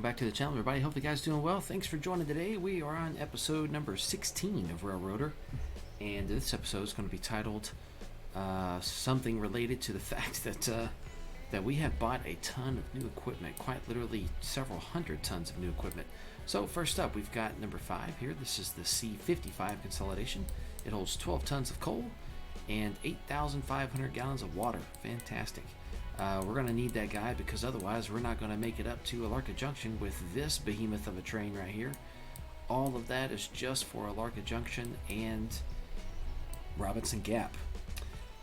back to the channel, everybody. Hope you guys doing well. Thanks for joining today. We are on episode number 16 of Railroader, and this episode is going to be titled something related to the fact that we have bought a ton of new equipment, quite literally several hundred tons of new equipment. So first up, we've got number 5 here. This is the C55 consolidation. It holds 12 tons of coal and 8,500 gallons of water. Fantastic. We're going to need that guy because otherwise we're not going to make it up to Appalachia Junction with this behemoth of a train right here. All of that is just for Appalachia Junction and Robinson Gap.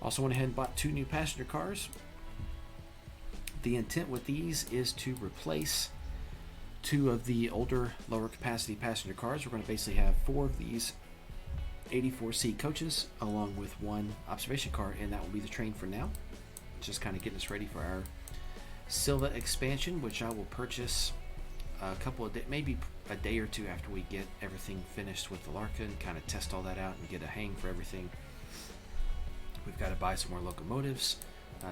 Also went ahead and bought 2 new passenger cars. The intent with these is to replace 2 of the older lower capacity passenger cars. We're going to basically have 4 of these 84C coaches along with 1 observation car, and that will be the train for now. Just kind of getting us ready for our Silva expansion, which I will purchase a couple of days, maybe a day or 2 after we get everything finished with the Larka and kind of test all that out and get a hang for everything. We've got to buy some more locomotives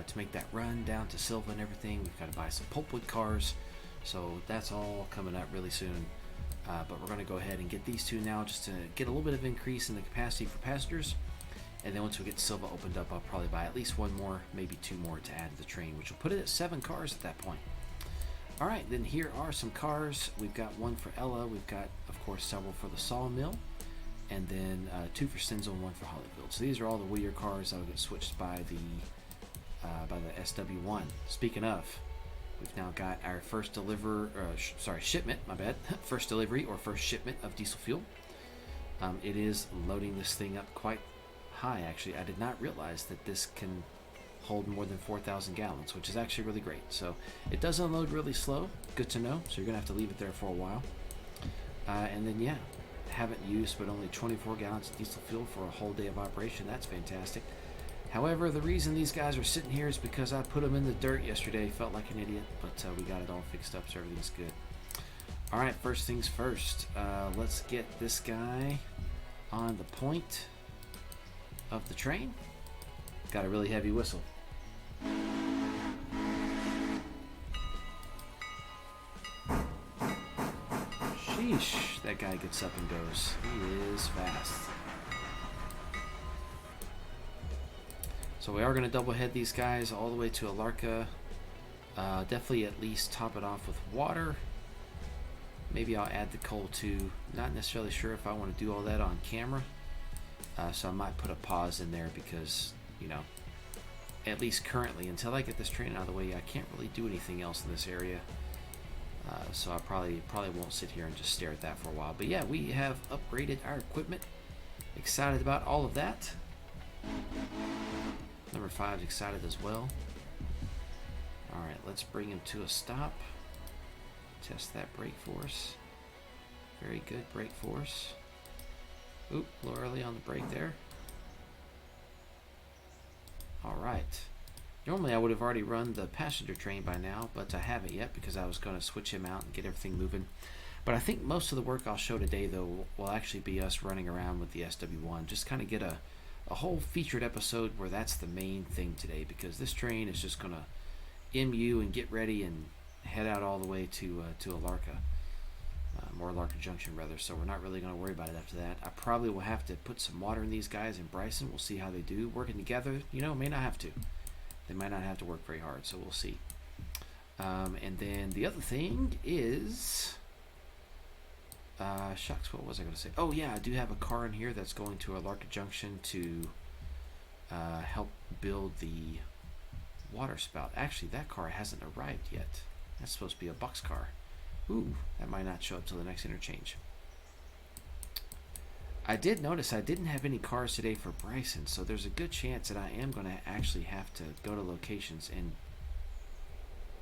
to make that run down to Silva and everything. We've got to buy some pulpwood cars, so that's all coming up really soon. But we're going to go ahead and get these 2 now just to get a little bit of increase in the capacity for passengers. And then once we get Silva opened up, I'll probably buy at least 1 more, maybe 2 more to add to the train, which will put it at 7 cars at that point. Alright, then here are some cars. We've got 1 for Ella. We've got, of course, several for the Sawmill. And then 2 for Stenzel and 1 for Hollyfield. So these are all the Wheeler cars that will get switched by the SW1. Speaking of, we've now got our first shipment, my bad. First delivery or first shipment of diesel fuel. It is loading this thing up quite high. Actually, I did not realize that this can hold more than 4,000 gallons, which is actually really great. So it does unload really slow. Good to know. So you're gonna have to leave it there for a while. And then yeah, haven't used but only 24 gallons of diesel fuel for a whole day of operation. That's fantastic. However, the reason these guys are sitting here is because I put them in the dirt yesterday. Felt like an idiot, but we got it all fixed up, so everything's good. All right, first things first. Let's get this guy on the point of the train. Got a really heavy whistle. Sheesh, that guy gets up and goes. He is fast. So we are going to double head these guys all the way to Appalachia. Definitely at least top it off with water. Maybe I'll add the coal too. Not necessarily sure if I want to do all that on camera. So I might put a pause in there because, you know, at least currently, until I get this train out of the way, I can't really do anything else in this area. So I probably won't sit here and just stare at that for a while. But yeah, we have upgraded our equipment. Excited about all of that. Number 5 is excited as well. Alright, let's bring him to a stop. Test that brake force. Very good brake force. Oop, a little early on the brake there. Alright. Normally I would have already run the passenger train by now, but I haven't yet because I was going to switch him out and get everything moving. But I think most of the work I'll show today, though, will actually be us running around with the SW1. Just kind of get a whole featured episode where that's the main thing today, because this train is just going to MU and get ready and head out all the way to Appalachia. Or Appalachia Junction rather, so we're not really going to worry about it after that. I probably will have to put some water in these guys in Bryson. We'll see how they do working together. You know, may not have to. They might not have to work very hard, so we'll see. And then the other thing is shucks, what was I going to say? Oh yeah, I do have a car in here that's going to Appalachia Junction to help build the water spout. Actually, that car hasn't arrived yet. That's supposed to be a box car. Ooh, that might not show up till the next interchange. I did notice I didn't have any cars today for Bryson, so there's a good chance that I am going to actually have to go to locations and...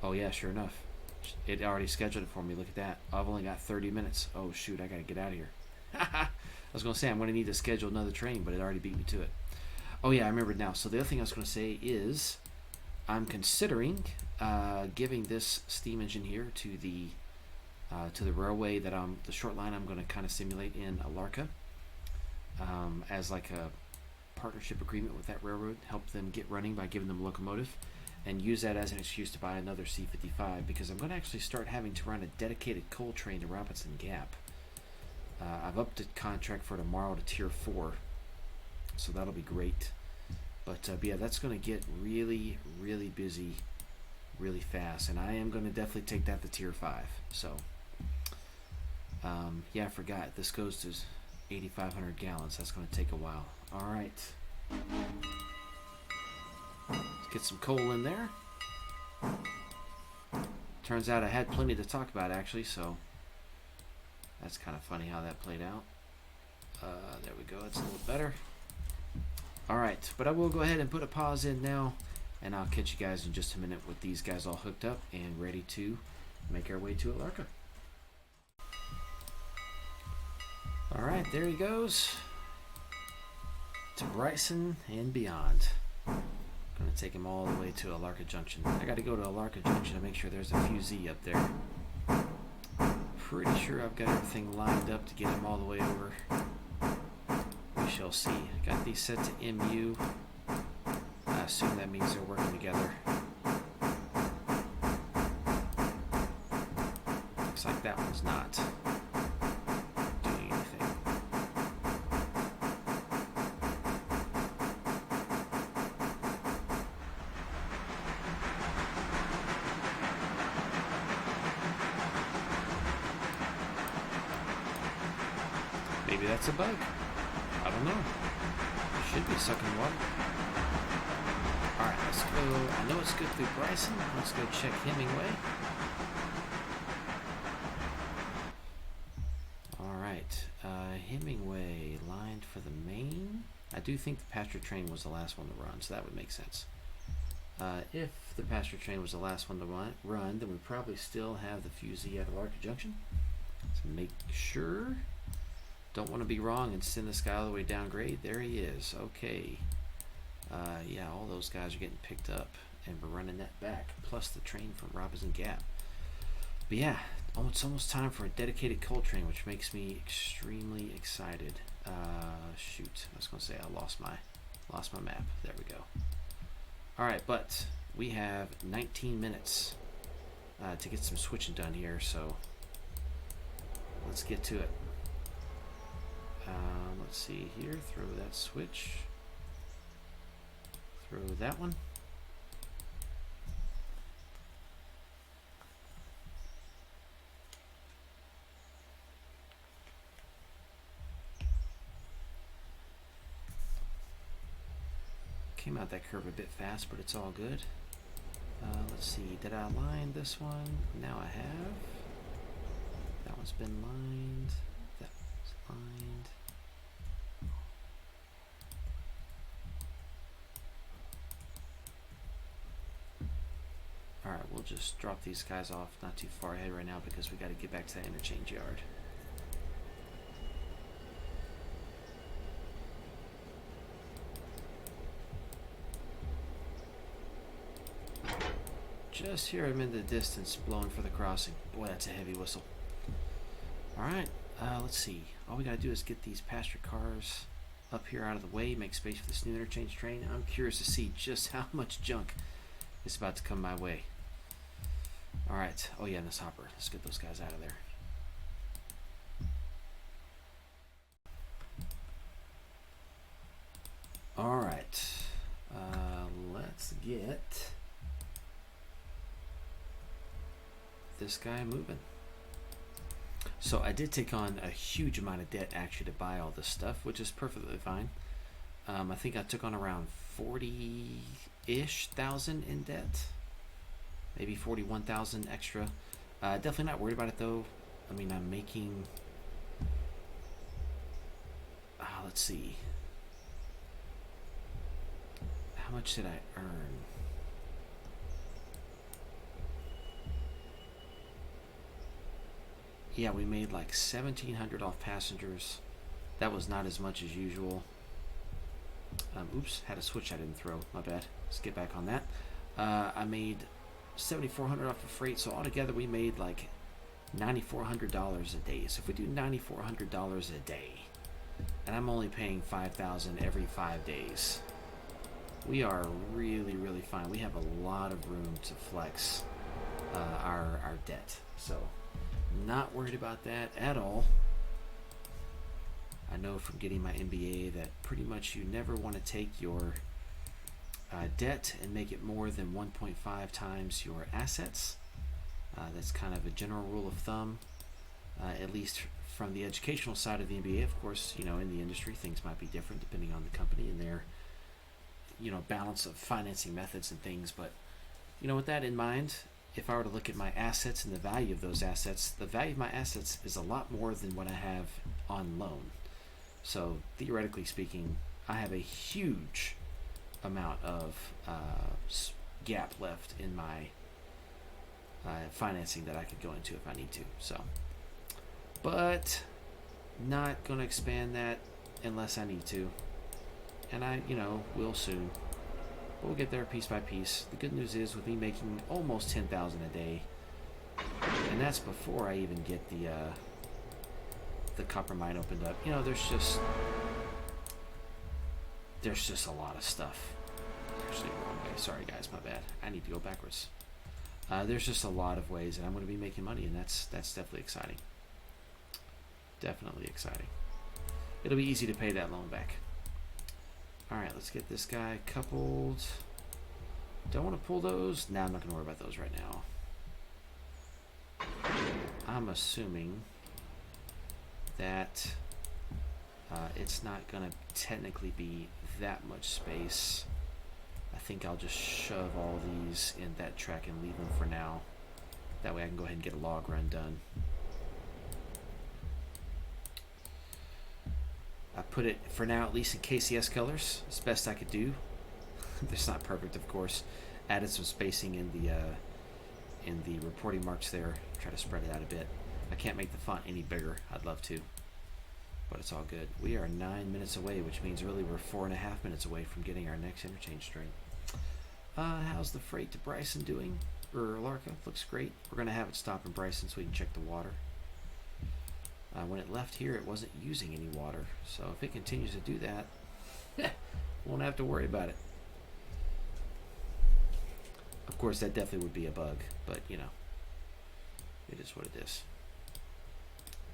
Oh yeah, sure enough. It already scheduled it for me. Look at that. I've only got 30 minutes. Oh shoot, I got to get out of here. I was going to say I'm going to need to schedule another train, but it already beat me to it. Oh yeah, I remember now. So the other thing I was going to say is I'm considering giving this steam engine here to the railway that the short line I'm going to kind of simulate in Appalachia as like a partnership agreement with that railroad, help them get running by giving them a locomotive, and use that as an excuse to buy another C-55, because I'm going to actually start having to run a dedicated coal train to Robinson Gap. I've upped the contract for tomorrow to Tier 4, so that'll be great. But yeah, that's going to get really, really busy really fast, and I am going to definitely take that to Tier 5. So, yeah, I forgot. This goes to 8,500 gallons. That's going to take a while. All right. Let's get some coal in there. Turns out I had plenty to talk about, actually, so that's kind of funny how that played out. There we go. That's a little better. All right, but I will go ahead and put a pause in now, and I'll catch you guys in just a minute with these guys all hooked up and ready to make our way to Appalachia. All right, there he goes. To Bryson and beyond. Gonna take him all the way to Appalachia Junction. I gotta go to Appalachia Junction to make sure there's a fusee up there. Pretty sure I've got everything lined up to get him all the way over. We shall see. Got these set to MU. I assume that means they're working together. Looks like that one's not doing anything. Maybe that's a bug. I don't know. Should be sucking water. Alright, let's go. I know it's good through Bryson. Let's go check Hemingway. Alright, Hemingway lined for the main. I do think the passenger train was the last one to run, so that would make sense. If the passenger train was the last one to run, then we probably still have the fusee at Appalachia Junction. Let's make sure. Don't want to be wrong and send this guy all the way down grade. There he is. Okay. Yeah, all those guys are getting picked up, and we're running that back, plus the train from Robinson Gap. But yeah, it's almost time for a dedicated coal train, which makes me extremely excited. Shoot, I was going to say I lost my map. There we go. All right, but we have 19 minutes to get some switching done here, so let's get to it. Let's see here. Throw that switch. Throw that one. Came out that curve a bit fast, but it's all good. Let's see. Did I line this one? Now I have. That one's been lined. That one's lined. Alright, we'll just drop these guys off not too far ahead right now because we got to get back to that interchange yard. Just hear him in the distance blowing for the crossing. Boy, that's a heavy whistle. Alright, let's see. All we got to do is get these passenger cars up here out of the way, make space for this new interchange train. I'm curious to see just how much junk is about to come my way. Alright, oh yeah, and this hopper. Let's get those guys out of there. Alright, let's get this guy moving. So I did take on a huge amount of debt actually to buy all this stuff, which is perfectly fine. I think I took on around 40-ish thousand in debt. Maybe 41,000 extra. Definitely not worried about it though. I mean, I'm making. Let's see. How much did I earn? Yeah, we made like 1,700 off passengers. That was not as much as usual. Oops, had a switch I didn't throw. My bad. Let's get back on that. I made 7,400 off of freight, so altogether we made like $9,400 a day. So if we do $9,400 a day, and I'm only paying $5,000 every 5 days, we are really, really fine. We have a lot of room to flex our debt. So not worried about that at all. I know from getting my MBA that pretty much you never want to take your debt and make it more than 1.5 times your assets. That's kind of a general rule of thumb, at least from the educational side of the MBA. Of course, you know, in the industry, things might be different depending on the company and their, you know, balance of financing methods and things. But, you know, with that in mind, if I were to look at my assets and the value of those assets, the value of my assets is a lot more than what I have on loan. So theoretically speaking, I have a huge amount of gap left in my financing that I could go into if I need to. So, but not going to expand that unless I need to, and I, you know, will soon. We'll get there piece by piece. The good news is with me making almost 10,000 a day, and that's before I even get the copper mine opened up. You know, there's just a lot of stuff. Actually, wrong way. Sorry guys, my bad. I need to go backwards. There's just a lot of ways that I'm going to be making money, and that's definitely exciting. Definitely exciting. It'll be easy to pay that loan back. Alright, let's get this guy coupled. Don't want to pull those. Nah, I'm not going to worry about those right now. I'm assuming that it's not going to technically be that much space. I think I'll just shove all these in that track and leave them for now. That way I can go ahead and get a log run done. I put it for now at least in KCS colors as best I could do. It's not perfect, of course. Added some spacing in the reporting marks there. Try to spread it out a bit. I can't make the font any bigger. I'd love to, but it's all good. We are 9 minutes away, which means really we're 4.5 minutes away from getting our next interchange train. How's the freight to Bryson doing? Or Larka? Looks great. We're going to have it stop in Bryson so we can check the water. When it left here, it wasn't using any water. So if it continues to do that, won't have to worry about it. Of course, that definitely would be a bug, but you know, it is what it is.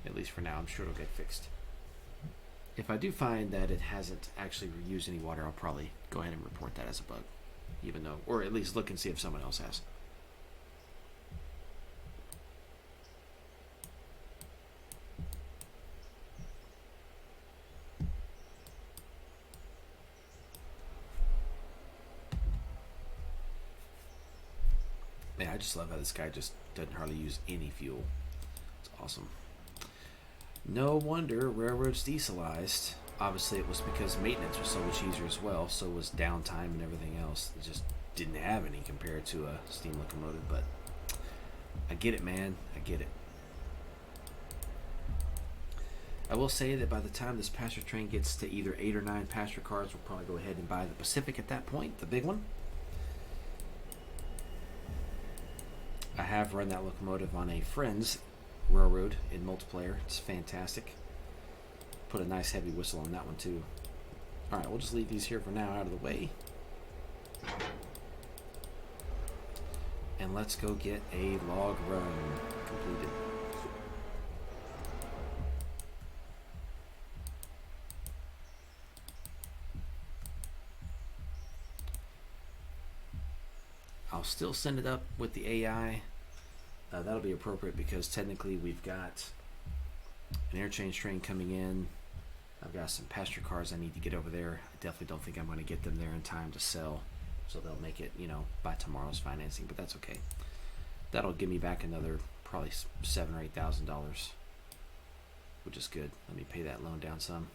At least for now, I'm sure it'll get fixed. If I do find that it hasn't actually reused any water, I'll probably go ahead and report that as a bug, even though, or at least look and see if someone else has. Man, I just love how this guy just doesn't hardly use any fuel. It's awesome. No wonder railroads dieselized. Obviously, it was because maintenance was so much easier as well. So was downtime and everything else. It just didn't have any compared to a steam locomotive. But I get it, man. I get it. I will say that by the time this passenger train gets to either 8 or 9 passenger cars, we'll probably go ahead and buy the Pacific at that point, the big one. I have run that locomotive on a friend's railroad in multiplayer. It's fantastic. Put a nice heavy whistle on that one too. Alright, we'll just leave these here for now out of the way. And let's go get a log run completed. I'll still send it up with the AI. That'll be appropriate because technically we've got an interchange train coming in. I've got some passenger cars I need to get over there. I definitely don't think I'm going to get them there in time to sell, so they'll make it, you know, by tomorrow's financing. But that's okay. That'll give me back another probably $7,000 or $8,000, which is good. Let me pay that loan down some.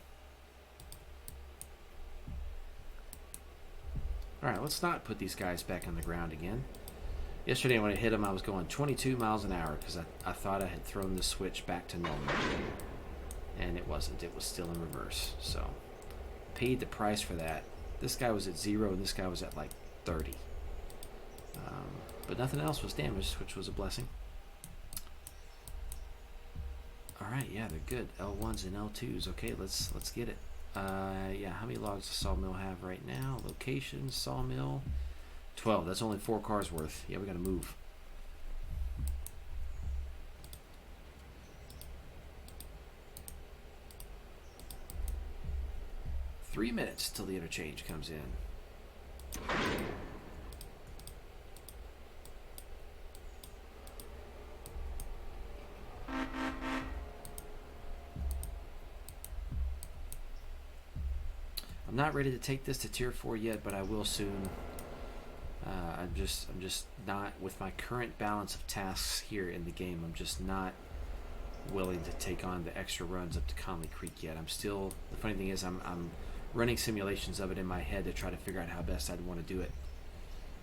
Alright, let's not put these guys back on the ground again. Yesterday when I hit them, I was going 22 miles an hour because I thought I had thrown the switch back to normal. And it wasn't. It was still in reverse. So, paid the price for that. This guy was at 0 and this guy was at like 30. But nothing else was damaged, which was a blessing. Alright, yeah, they're good. L1s and L2s. Okay, let's get it. Yeah, how many logs does Sawmill have right now? Location, Sawmill. 12. That's only 4 cars worth. Yeah, we gotta move. Three minutes till the interchange comes in. I'm not ready to take this to tier 4 yet, but I will soon. I'm just not, with my current balance of tasks here in the game, I'm just not willing to take on the extra runs up to Conley Creek yet. I'm still, the funny thing is I'm running simulations of it in my head to try to figure out how best I'd want to do it.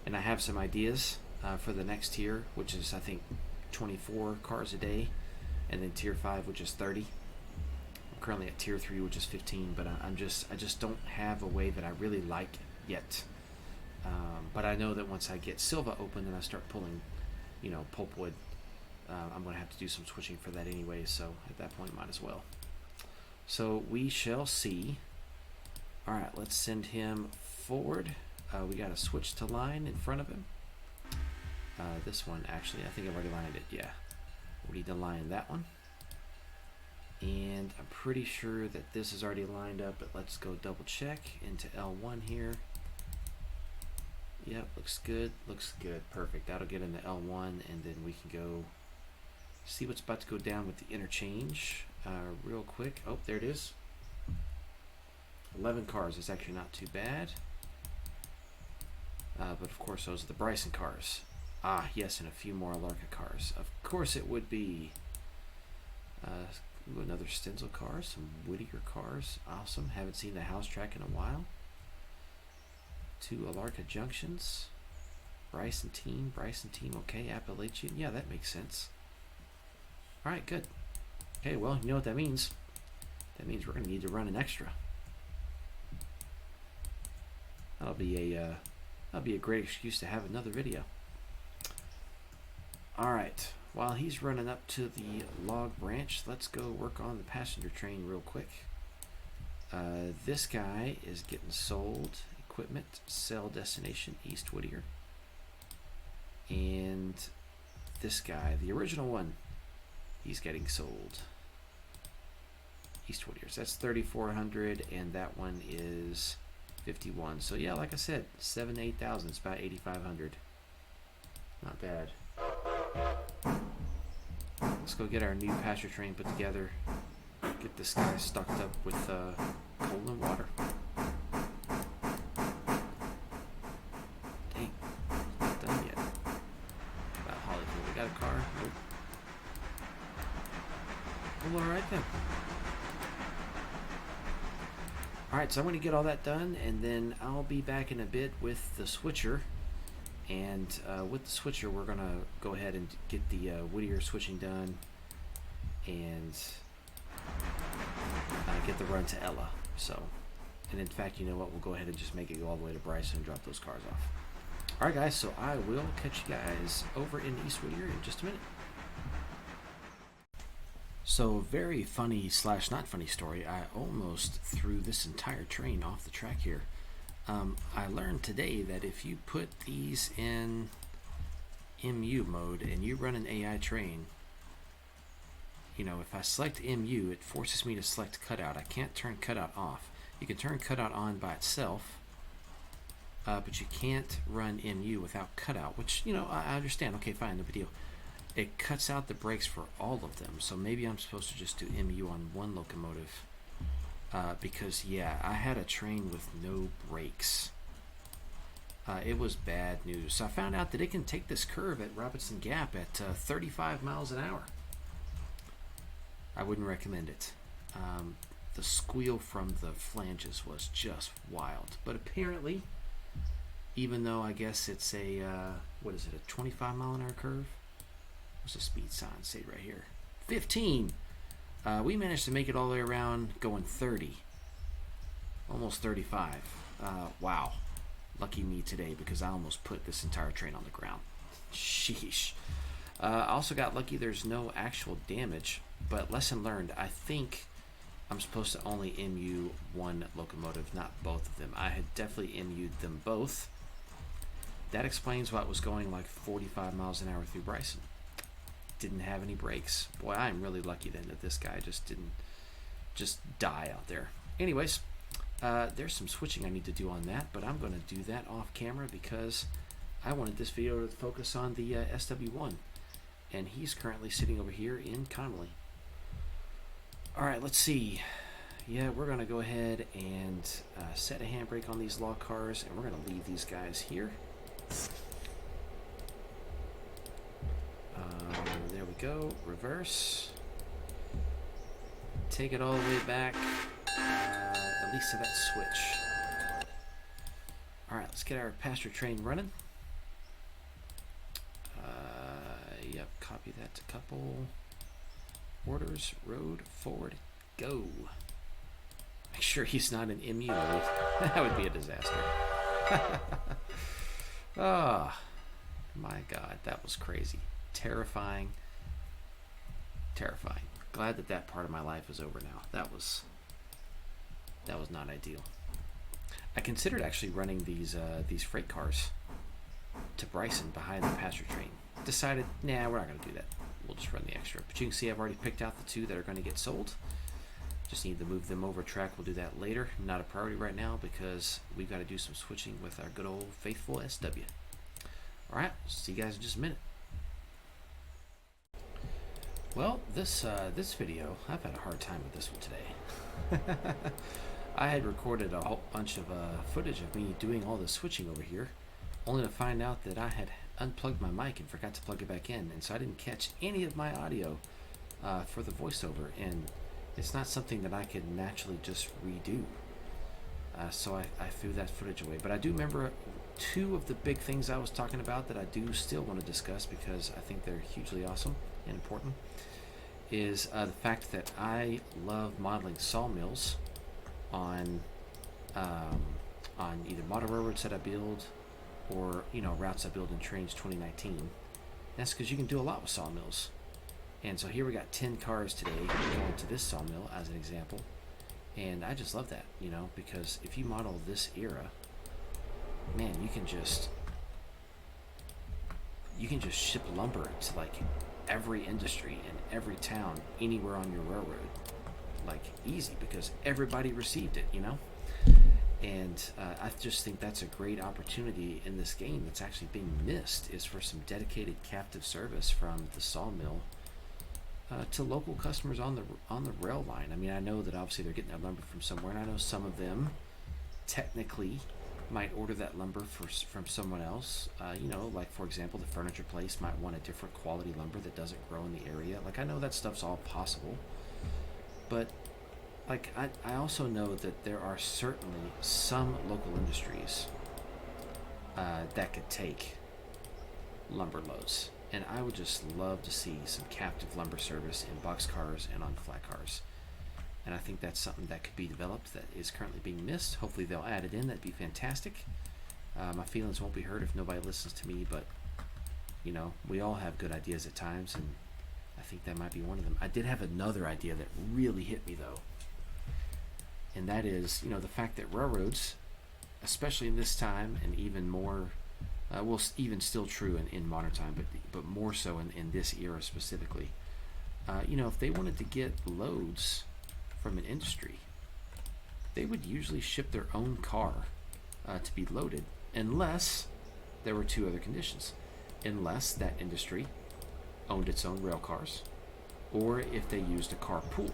And I have some ideas for the next tier, which is I think 24 cars a day, and then tier 5, which is 30. I'm currently at tier 3, which is 15, but I just don't have a way that I really like yet. But I know that once I get Silva open and I start pulling, pulpwood, I'm going to have to do some switching for that anyway, so at that point might as well. So we shall see. Alright, let's send him forward. We got to switch to line in front of him. This one, actually, I think I've already lined it. Yeah, we need to line that one. And I'm pretty sure that this is already lined up, but let's go double check into L1 here. Yep, looks good, perfect. That'll get into L1, and then we can go see what's about to go down with the interchange real quick. Oh, there it is. 11 cars is actually not too bad. But of course those are the Bryson cars. Ah, yes, and a few more Appalachia cars. Of course it would be. Another Stenzel car, some Whittier cars. Awesome, haven't seen the house track in a while. 2 Appalachia junctions. Bryson team, okay, Appalachian. Yeah, that makes sense. Alright, good. Okay, well, you know what that means. That means we're going to need to run an extra. That'll be a great excuse to have another video. Alright, while he's running up to the log branch, let's go work on the passenger train real quick. This guy is getting sold. Equipment, sell destination, East Whittier. And this guy, the original one, he's getting sold. East Whittier. So that's 3,400, and that one is 51. So yeah, like I said, 7,000 to 8,000. It's about 8,500. Not bad. Let's go get our new pasture train put together. Get this guy stocked up with coal and water. Dang, it's not done yet. About Hollywood, we got a car. Nope. Well, all right then. Alright, so I'm going to get all that done, and then I'll be back in a bit with the switcher. And with the switcher, we're going to go ahead and get the Whittier switching done and get the run to Ella. So, and in fact, you know what? We'll go ahead and just make it go all the way to Bryson and drop those cars off. Alright guys, so I will catch you guys over in East Whittier in just a minute. So, very funny / not funny story. I almost threw this entire train off the track here. I learned today that if you put these in MU mode and you run an AI train, if I select MU, it forces me to select cutout. I can't turn cutout off. You can turn cutout on by itself, but you can't run MU without cutout, which, I understand. Okay, fine, no big deal. It cuts out the brakes for all of them, so maybe I'm supposed to just do MU on one locomotive, because yeah, I had a train with no brakes. It was bad news. So I found out that it can take this curve at Robinson Gap at 35 miles an hour. I wouldn't recommend it. The squeal from the flanges was just wild, but apparently, even though I guess it's a what is it, a 25 mile an hour curve? What's the speed sign? Say right here, 15. We managed to make it all the way around going 30, almost 35. Wow, lucky me today, because I almost put this entire train on the ground. Sheesh. I also got lucky there's no actual damage, but lesson learned. I think I'm supposed to only MU one locomotive, not both of them. I had definitely MU'd them both. That explains why it was going like 45 miles an hour through Bryson. Didn't have any brakes. Boy, I'm really lucky then that this guy just didn't die out there. Anyways, there's some switching I need to do on that, but I'm going to do that off camera because I wanted this video to focus on the SW1, and he's currently sitting over here in Connolly. Alright, let's see. Yeah, we're going to go ahead and set a handbrake on these log cars, and we're going to leave these guys here. There we go. Reverse. Take it all the way back, at least to that switch. Alright, let's get our passenger train running. Yep, copy that to couple. Orders, road, forward, go. Make sure he's not an MU. That would be a disaster. Oh, my God, that was crazy. Terrifying. Terrifying. Glad that that part of my life is over now. That was not ideal. I considered actually running these freight cars to Bryson behind the passenger train. Decided, nah, we're not going to do that. We'll just run the extra. But you can see I've already picked out the two that are going to get sold. Just need to move them over track. We'll do that later. Not a priority right now because we've got to do some switching with our good old faithful SW. Alright, see you guys in just a minute. Well, this video, I've had a hard time with this one today. I had recorded a whole bunch of footage of me doing all the switching over here, only to find out that I had unplugged my mic and forgot to plug it back in, and so I didn't catch any of my audio for the voiceover, and it's not something that I could naturally just redo. So I threw that footage away. But I do remember two of the big things I was talking about that I do still want to discuss because I think they're hugely awesome and important, is the fact that I love modeling sawmills on either model railroads that I build or routes I build in Interchange 2019. That's because you can do a lot with sawmills. And so here we got 10 cars today going to this sawmill as an example, and I just love that, because if you model this era, man, you can just ship lumber to like every industry in every town anywhere on your railroad, like easy, because everybody received it, And I just think that's a great opportunity in this game that's actually being missed, is for some dedicated captive service from the sawmill to local customers on the rail line. I mean, I know that obviously they're getting their lumber from somewhere, and I know some of them technically might order that lumber from someone else. Like for example, the furniture place might want a different quality lumber that doesn't grow in the area. Like, I know that stuff's all possible, but like I also know that there are certainly some local industries that could take lumber loads, and I would just love to see some captive lumber service in boxcars and on flat cars. And I think that's something that could be developed that is currently being missed. Hopefully they'll add it in. That'd be fantastic. My feelings won't be hurt if nobody listens to me, but we all have good ideas at times, and I think that might be one of them. I did have another idea that really hit me though, and that is the fact that railroads, especially in this time, and even more even still true in modern time, but more so in this era specifically, if they wanted to get loads from an industry, they would usually ship their own car to be loaded, unless there were two other conditions: unless that industry owned its own rail cars, or if they used a carpool,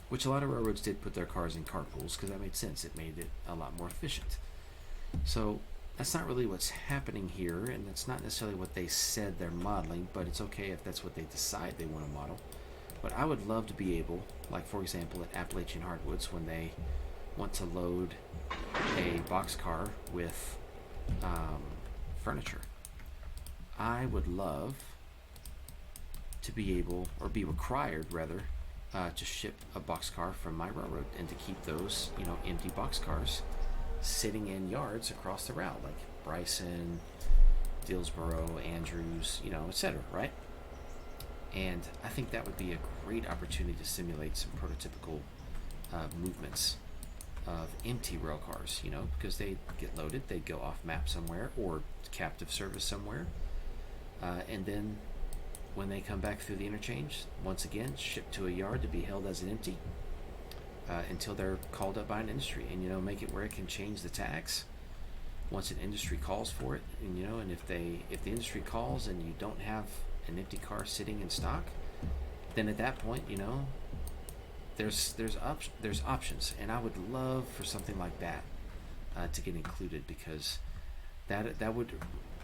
which a lot of railroads did put their cars in carpools because that made sense. It made it a lot more efficient. So that's not really what's happening here, and that's not necessarily what they said they're modeling, but it's okay if that's what they decide they want to model. But I would love to be able, like for example at Appalachian Hardwoods, when they want to load a boxcar with furniture, I would love to be able, or be required rather, to ship a boxcar from my railroad, and to keep those empty boxcars sitting in yards across the route, like Bryson, Dillsboro, Andrews, etc., right? And I think that would be a great opportunity to simulate some prototypical movements of empty rail cars, you know, because they get loaded, they go off map somewhere or captive service somewhere, and then when they come back through the interchange, once again shipped to a yard to be held as an empty until they're called up by an industry, and you know, make it where it can change the tags once an industry calls for it. And you know, and if the industry calls and you don't have an empty car sitting in stock, then at that point, you know, there's options, and I would love for something like that to get included, because that would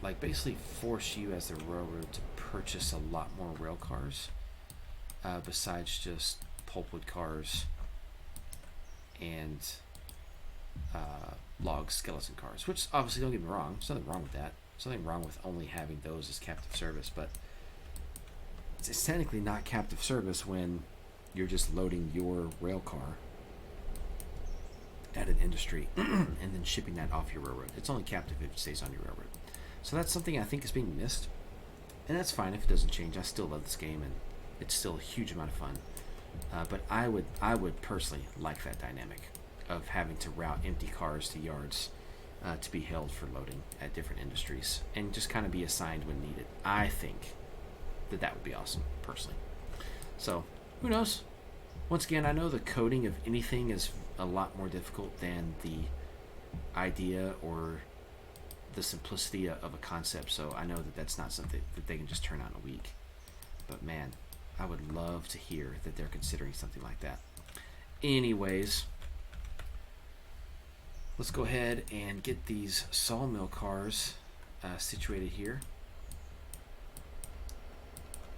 like basically force you as the railroad to purchase a lot more rail cars besides just pulpwood cars and log skeleton cars, which obviously, don't get me wrong, there's nothing wrong with that. There's nothing wrong with only having those as captive service, but it's technically not captive service when you're just loading your rail car at an industry and then shipping that off your railroad. It's only captive if it stays on your railroad. So that's something I think is being missed, and that's fine if it doesn't change. I still love this game, and it's still a huge amount of fun. But I would personally like that dynamic of having to route empty cars to yards to be held for loading at different industries, and just kind of be assigned when needed. I think that would be awesome, personally. So who knows? Once again, I know the coding of anything is a lot more difficult than the idea or the simplicity of a concept, so I know that that's not something that they can just turn out in a week. But man, I would love to hear that they're considering something like that. Anyways, let's go ahead and get these Sawmill cars situated here.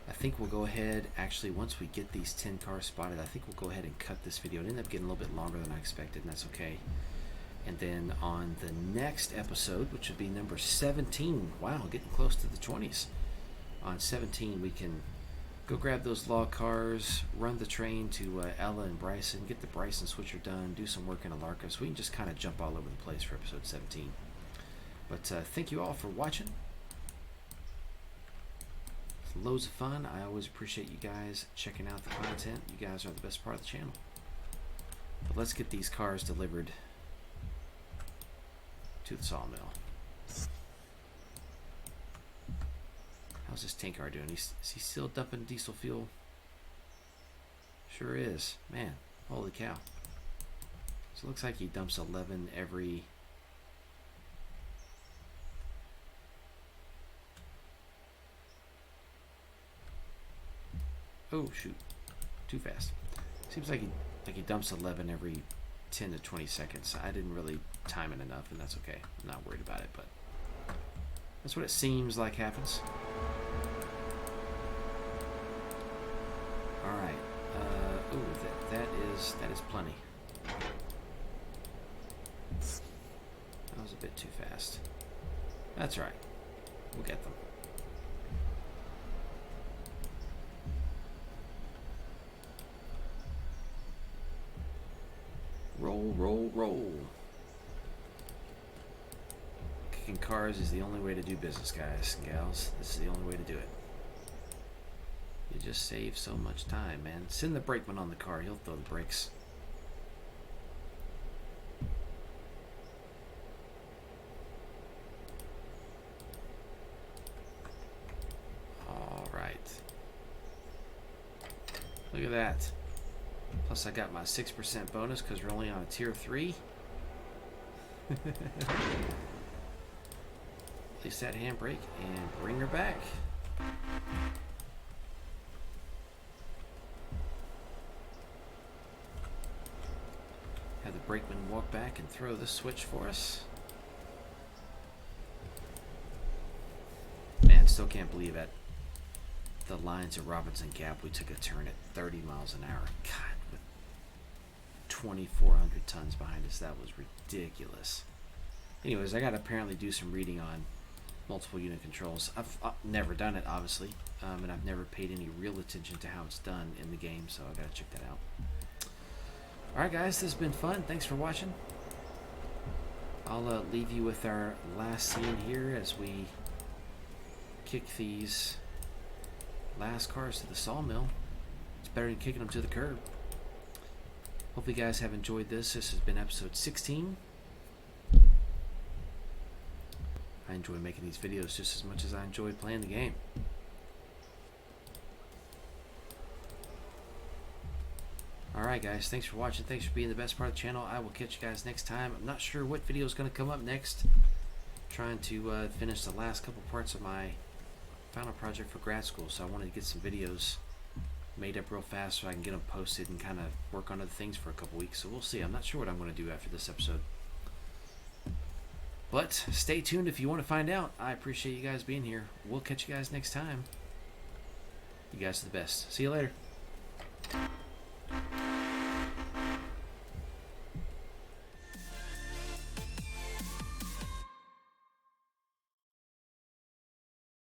I think we'll go ahead, actually, once we get these 10 cars spotted, I think we'll go ahead and cut this video. It ended up getting a little bit longer than I expected, and that's okay. And then on the next episode, which would be number 17, wow, getting close to the 20s. On 17, we can go grab those log cars, run the train to Ella and Bryson, get the Bryson switcher done, do some work in Appalachia, so we can just kind of jump all over the place for episode 17. But thank you all for watching. It's loads of fun. I always appreciate you guys checking out the content. You guys are the best part of the channel. But let's get these cars delivered to the Sawmill. How's this tank car doing? Is he still dumping diesel fuel? Sure is. Man, holy cow. So it looks like he dumps 11 every... Oh shoot, too fast. Seems like he dumps 11 every 10 to 20 seconds. I didn't really time it enough, and that's okay. I'm not worried about it, but that's what it seems like happens. All right. Oh, that is plenty. That was a bit too fast. That's all right. We'll get them. Roll, roll, roll. Kicking cars is the only way to do business, guys and gals. This is the only way to do it. You just save so much time, man. Send the brakeman on the car. He'll throw the brakes. All right. Look at that. Plus I got my 6% bonus because we're only on a tier 3. Release that handbrake and bring her back. Have the brakeman walk back and throw the switch for us. Man, still can't believe it. The lines of Robinson Gap, we took a turn at 30 miles an hour. God, with 2,400 tons behind us, that was ridiculous. Anyways, I got to apparently do some reading on multiple unit controls. I've never done it, obviously, and I've never paid any real attention to how it's done in the game, so I got to check that out. Alright guys, this has been fun. Thanks for watching. I'll leave you with our last scene here as we kick these last cars to the sawmill. It's better than kicking them to the curb. Hopefully you guys have enjoyed this. This has been episode 16. I enjoy making these videos just as much as I enjoy playing the game. Alright guys, thanks for watching. Thanks for being the best part of the channel. I will catch you guys next time. I'm not sure what video is going to come up next. Trying to finish the last couple parts of my final project for grad school, so I wanted to get some videos made up real fast so I can get them posted and kind of work on other things for a couple weeks. So we'll see. I'm not sure what I'm going to do after this episode. But stay tuned if you want to find out. I appreciate you guys being here. We'll catch you guys next time. You guys are the best. See you later.